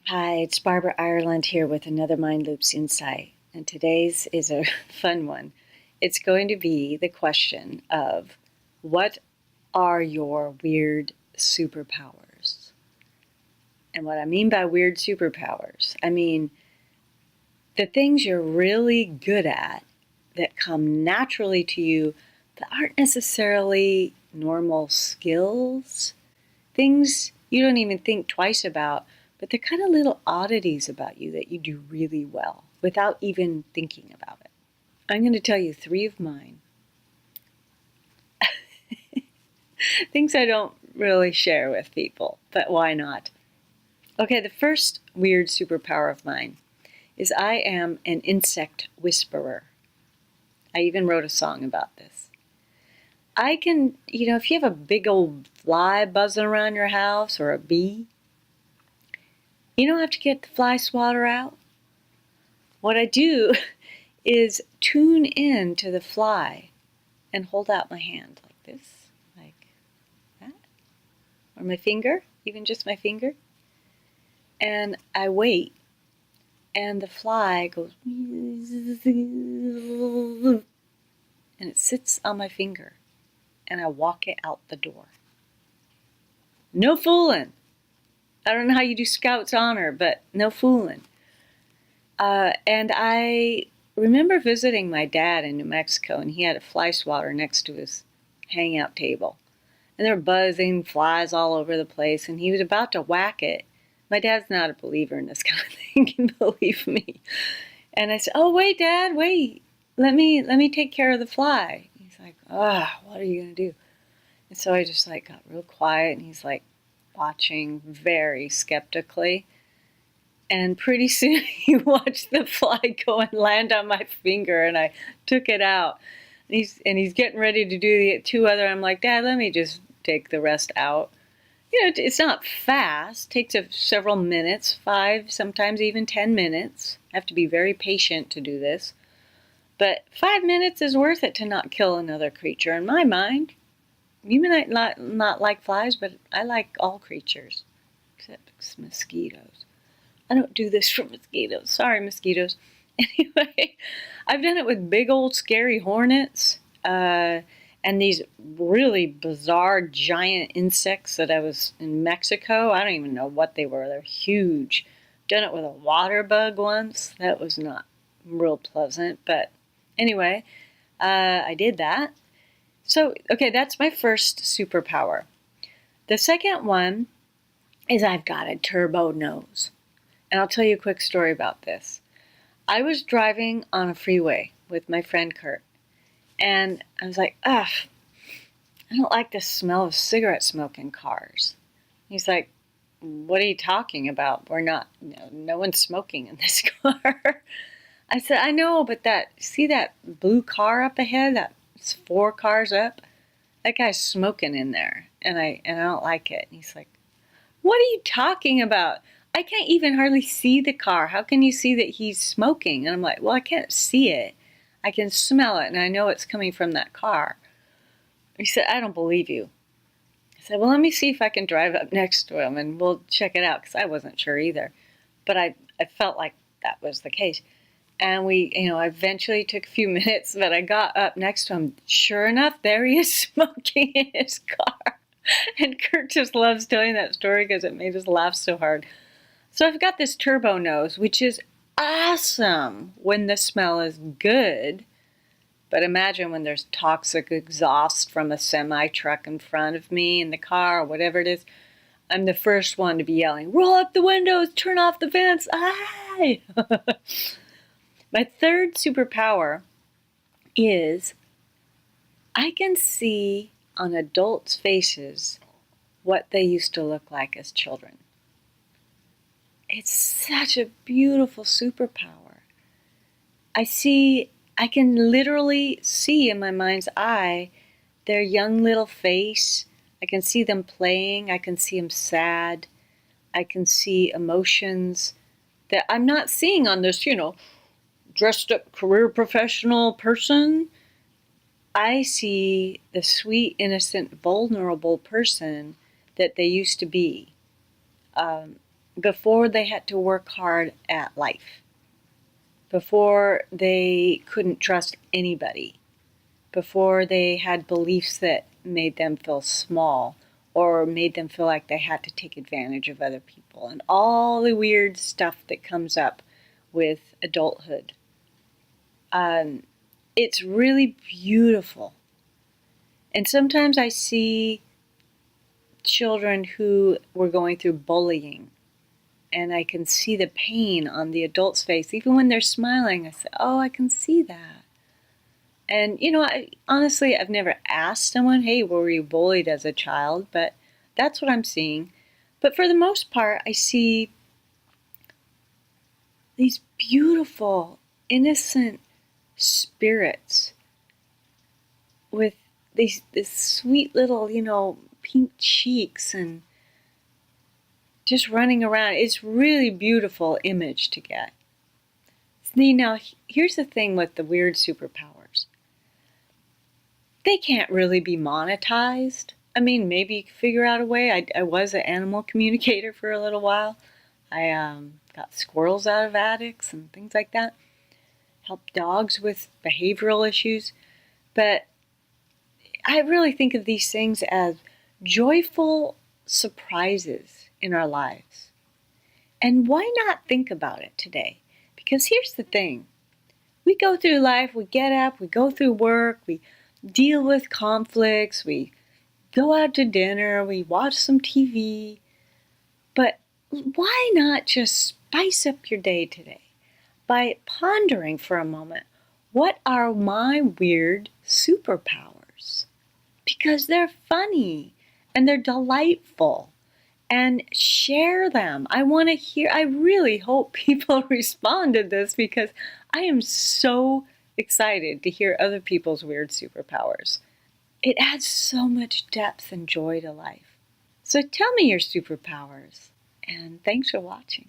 Hi, it's Barbara Ireland here with another Mind Loops Insight, and today's is a fun one. It's going to be the question of what are your weird superpowers? And what I mean by weird superpowers, I mean the things you're really good at that come naturally to you that aren't necessarily normal skills, things you don't even think twice about, but they're kind of little oddities about you that you do really well without even thinking about it. I'm going to tell you 3 of mine. Things I don't really share with people, but why not? Okay, the first weird superpower of mine is I am an insect whisperer. I even wrote a song about this. I can, if you have a big old fly buzzing around your house or a bee, you don't have to get the fly swatter out. What I do is tune in to the fly and hold out my hand like this, like that, or my finger, even just my finger. And I wait, and the fly goes, and it sits on my finger, and I walk it out the door. No fooling. I don't know how you do Scout's honor, but no fooling. And I remember visiting my dad in New Mexico, and he had a fly swatter next to his hangout table. And there were buzzing flies all over the place, and he was about to whack it. My dad's not a believer in this kind of thing, believe me. And I said, "Oh, wait, Dad, wait. Let me take care of the fly." He's like, what are you going to do? And so I just got real quiet, and he's watching very skeptically. And pretty soon he watched the fly go and land on my finger, and I took it out. And he's getting ready to do the 2 other. I'm like, "Dad, let me just take the rest out." It's not fast. It takes several minutes, 5, sometimes even 10 minutes. I have to be very patient to do this. But 5 minutes is worth it to not kill another creature, in my mind. You might not like flies, but I like all creatures, except mosquitoes. I don't do this for mosquitoes. Sorry, mosquitoes. Anyway, I've done it with big old scary hornets and these really bizarre giant insects that I was in Mexico. I don't even know what they were. They're huge. Done it with a water bug once. That was not real pleasant. But anyway, I did that. So, okay, that's my first superpower. The second one is I've got a turbo nose. And I'll tell you a quick story about this. I was driving on a freeway with my friend Kurt, and I was like, I don't like the smell of cigarette smoke in cars. He's like, "What are you talking about? We're not, no one's smoking in this car." I said, "I know, but see that blue car up ahead? That's 4 cars up? That guy's smoking in there, and I don't like it." And he's like, "What are you talking about? I can't even hardly see the car. How can you see that he's smoking?" And I'm like, "Well, I can't see it. I can smell it, and I know it's coming from that car." He said, "I don't believe you." I said, "Well, let me see if I can drive up next to him, and we'll check it out," because I wasn't sure either. But I felt like that was the case. And we, eventually took a few minutes, but I got up next to him. Sure enough, there he is smoking in his car. And Kurt just loves telling that story because it made us laugh so hard. So I've got this turbo nose, which is awesome when the smell is good. But imagine when there's toxic exhaust from a semi-truck in front of me in the car or whatever it is. I'm the first one to be yelling, "Roll up the windows, turn off the vents, aye!" My third superpower is I can see on adults' faces what they used to look like as children. It's such a beautiful superpower. I can literally see in my mind's eye their young little face. I can see them playing. I can see them sad. I can see emotions that I'm not seeing on this, dressed up career professional person. I see the sweet, innocent, vulnerable person that they used to be. before they had to work hard at life, before they couldn't trust anybody, before they had beliefs that made them feel small or made them feel like they had to take advantage of other people, and all the weird stuff that comes up with adulthood. It's really beautiful. And sometimes I see children who were going through bullying, and I can see the pain on the adult's face. Even when they're smiling, I say, oh, I can see that. And, honestly, I've never asked someone, hey, were you bullied as a child? But that's what I'm seeing. But for the most part, I see these beautiful, innocent spirits with this sweet little, pink cheeks and just running around. It's really beautiful image to get. See, now, here's the thing with the weird superpowers. They can't really be monetized. I mean, maybe you could figure out a way. I was an animal communicator for a little while. I got squirrels out of attics and things like that. Helped dogs with behavioral issues. But I really think of these things as joyful surprises in our lives. And why not think about it today? Because here's the thing. We go through life, we get up, we go through work, we deal with conflicts, we go out to dinner, we watch some TV. But why not just spice up your day today by pondering for a moment, what are my weird superpowers? Because they're funny and they're delightful. And share them. I really hope people respond to this, because I am so excited to hear other people's weird superpowers. It adds so much depth and joy to life. So tell me your superpowers, and thanks for watching.